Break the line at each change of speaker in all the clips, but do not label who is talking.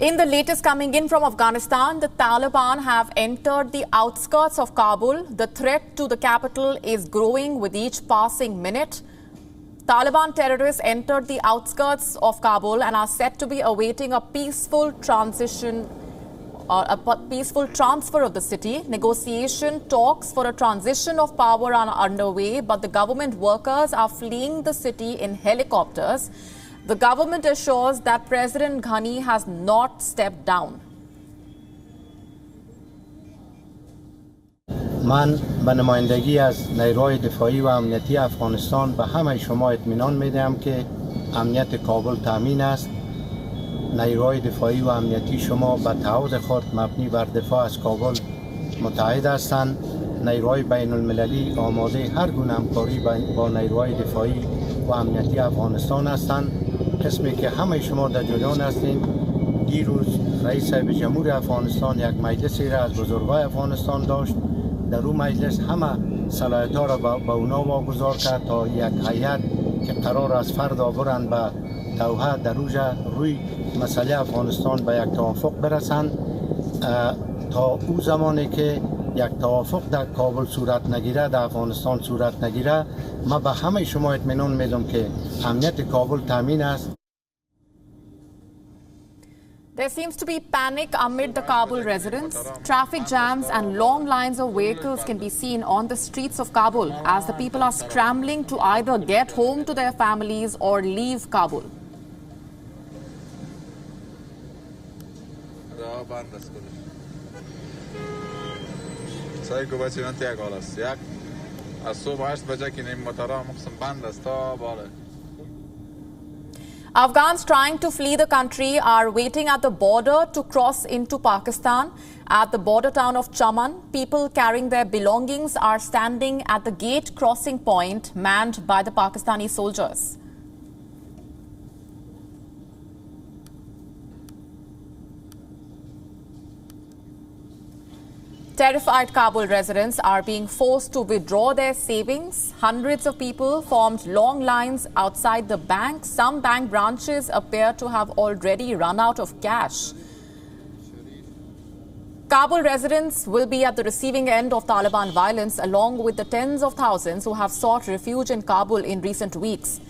In the latest coming in from Afghanistan, the Taliban have entered the outskirts of Kabul. The threat to the capital is growing with each passing minute. Taliban terrorists entered the outskirts of Kabul and are said to be awaiting a peaceful transition or a peaceful transfer of the city. Negotiation talks for a transition of power are underway, but the government workers are fleeing the city in helicopters. The government assures that President Ghani has not stepped down.
من به نمایندگی از نیروهای دفاعی و امنیتی افغانستان به همه شما اطمینان میدهم که امنیت کابل تامین است. نیروهای دفاعی و امنیتی شما به تعهد خود مبنی بر دفاع از کابل متحد هستند. نیروهای بین المللی آماده هر گونه همکاری با نیروهای دفاعی و امنیتی افغانستان هستند. قسمی که همه شما در جریان هستین، دیروز رئیس جمهور افغانستان یک مجلسی را از بزرگای افغانستان داشت. در اون مجلس همه صلاحیت‌ها را به اونا واگذار کرد تا یک هیئت که قرار است فردا برند به دوحه در روی مسئله افغانستان به یک توافق برسند. تا او زمانی که یک توافق در کابل صورت نگیره، در افغانستان صورت نگیره، ما به همه شما اطمینان میدم که امنیت کابل تامین است.
There seems to be panic amid the Kabul residents. Traffic jams and long lines of vehicles can be seen on the streets of Kabul as the people are scrambling to either get home to their families or leave Kabul. Afghans trying to flee the country are waiting at the border to cross into Pakistan. At the border town of Chaman, people carrying their belongings are standing at the gate crossing point manned by the Pakistani soldiers. Terrified Kabul residents are being forced to withdraw their savings. Hundreds of people formed long lines outside the bank. Some bank branches appear to have already run out of cash. Kabul residents will be at the receiving end of Taliban violence, along with the tens of thousands who have sought refuge in Kabul in recent weeks.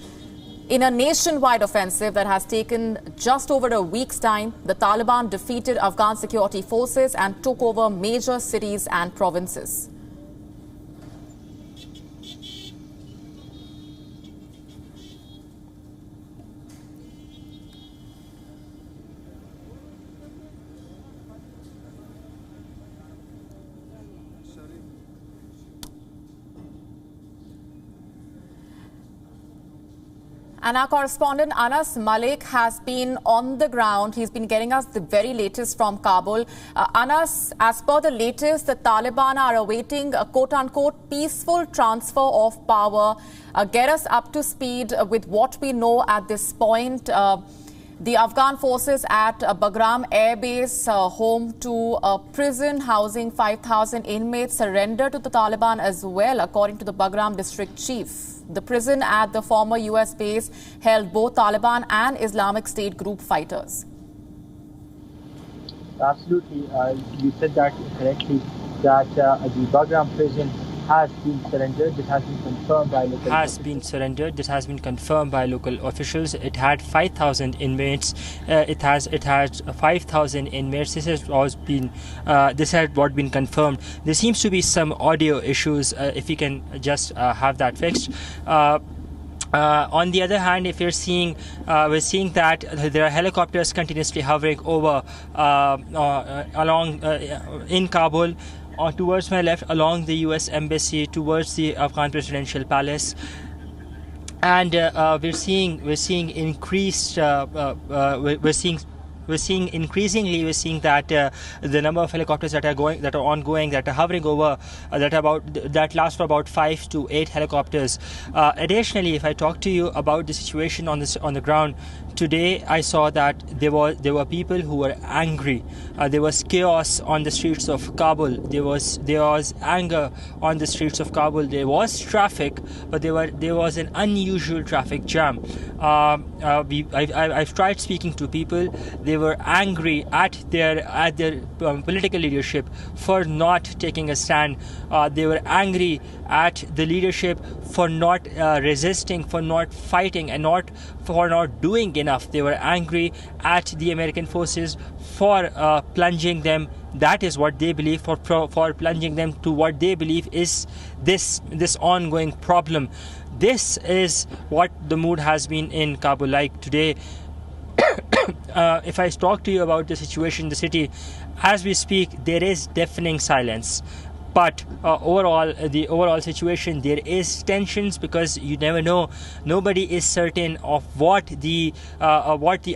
In a nationwide offensive that has taken just over a week's time, the Taliban defeated Afghan security forces and took over major cities and provinces. And our correspondent Anas Malik has been on the ground. He's been getting us the very latest from Kabul. Anas, as per the latest, the Taliban are awaiting a quote-unquote peaceful transfer of power. Get us up to speed with what we know at this point. The Afghan forces at Bagram Air Base, home to a prison housing 5,000 inmates, surrendered to the Taliban as well, according to the Bagram district chief. The prison at the former US base held both Taliban and Islamic State group fighters.
Absolutely. You said that correctly, that the Bagram prison has been surrendered. This has been confirmed by local officials.
This has been confirmed by local officials. It had 5,000 inmates. It has 5,000 inmates. This has what been confirmed. There seems to be some audio issues. If we can just have that fixed. On the other hand, if we're seeing that there are helicopters continuously hovering over along in Kabul. Towards my left, along the U.S. Embassy, towards the Afghan Presidential Palace, and we're seeing increased. We're seeing increasingly. We're seeing that the number of helicopters that are ongoing, that are hovering over, that last for about 5 to 8 helicopters. Additionally, if I talk to you about the situation on the ground, today I saw that there were people who were angry. There was chaos on the streets of Kabul. There was anger on the streets of Kabul. There was traffic, but there was an unusual traffic jam. I've tried speaking to people. They were angry at their political leadership for not taking a stand. They were angry at the leadership for not resisting, for not fighting, and for not doing enough. They were angry at the American forces for plunging them. That is what they believe, for plunging them to what they believe is this ongoing problem. This is what the mood has been in Kabul like today. If I talk to you about the situation in the city, as we speak, there is deafening silence. But the overall situation, there is tensions, because you never know. Nobody is certain of what the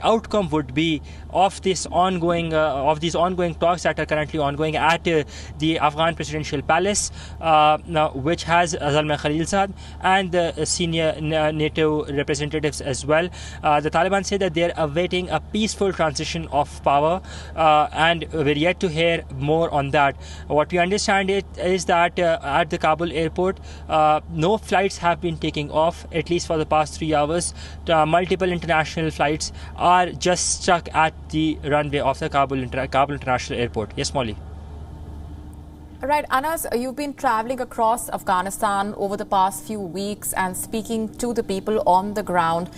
outcome would be of these ongoing talks that are currently ongoing at the Afghan presidential palace, which has Zalmay Khalilzad and the senior NATO representatives as well. The Taliban say that they're awaiting a peaceful transition of power, and we're yet to hear more on that. What we understand is that at the Kabul airport, no flights have been taking off, at least for the past 3 hours. Multiple international flights are just stuck at the runway of the Kabul International Airport. Yes, Molly.
Right, Anas, you've been traveling across Afghanistan over the past few weeks and speaking to the people on the ground.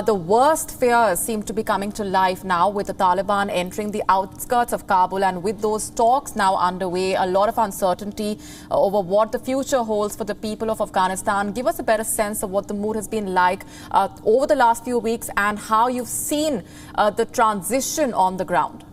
The worst fears seem to be coming to life now with the Taliban entering the outskirts of Kabul, and with those talks now underway, a lot of uncertainty over what the future holds for the people of Afghanistan. Give us a better sense of what the mood has been like over the last few weeks and how you've seen the transition on the ground.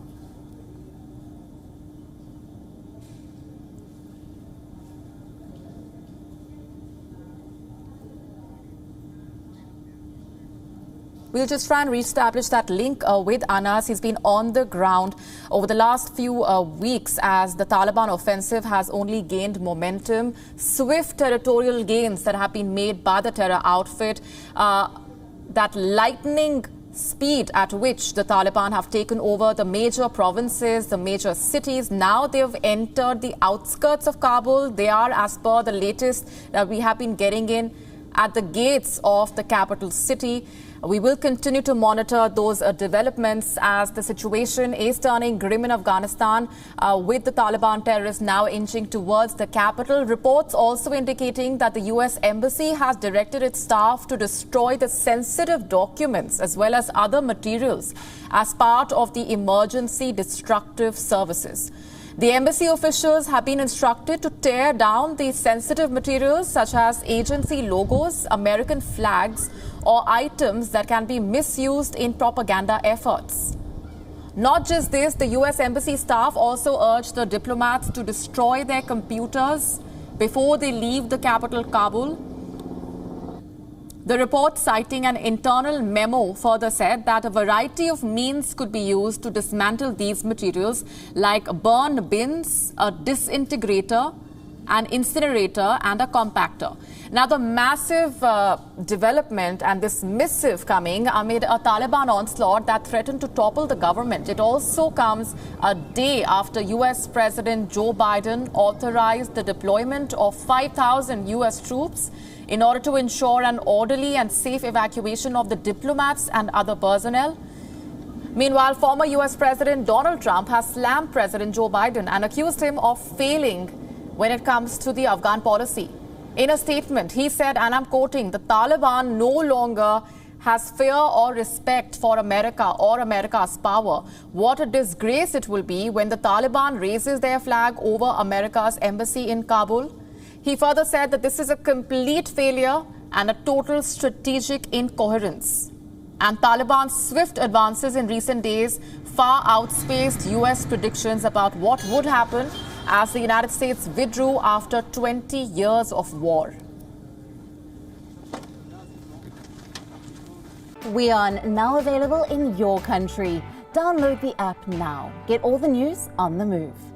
We'll just try and reestablish that link with Anas. He's been on the ground over the last few weeks as the Taliban offensive has only gained momentum. Swift territorial gains that have been made by the terror outfit, that lightning speed at which the Taliban have taken over the major provinces, the major cities. Now they've entered the outskirts of Kabul. They are, as per the latest that we have been getting in, at the gates of the capital city. We will continue to monitor those developments as the situation is turning grim in Afghanistan, with the Taliban terrorists now inching towards the capital. Reports also indicating that the US Embassy has directed its staff to destroy the sensitive documents as well as other materials as part of the emergency destructive services. The embassy officials have been instructed to tear down the sensitive materials such as agency logos, American flags, or items that can be misused in propaganda efforts. Not just this, the US Embassy staff also urged the diplomats to destroy their computers before they leave the capital, Kabul. The report, citing an internal memo, further said that a variety of means could be used to dismantle these materials, like burn bins, a disintegrator, an incinerator, and a compactor. Now, the massive development and this missive coming amid a Taliban onslaught that threatened to topple the government. It also comes a day after US President Joe Biden authorized the deployment of 5,000 US troops in order to ensure an orderly and safe evacuation of the diplomats and other personnel. Meanwhile, former US President Donald Trump has slammed President Joe Biden and accused him of failing when it comes to the Afghan policy. In a statement, he said, and I'm quoting, "The Taliban no longer has fear or respect for America or America's power. What a disgrace it will be when the Taliban raises their flag over America's embassy in Kabul." He further said that this is a complete failure and a total strategic incoherence. And Taliban's swift advances in recent days far outspaced US predictions about what would happen as the United States withdrew after 20 years of war.
WION, now available in your country. Download the app now. Get all the news on the move.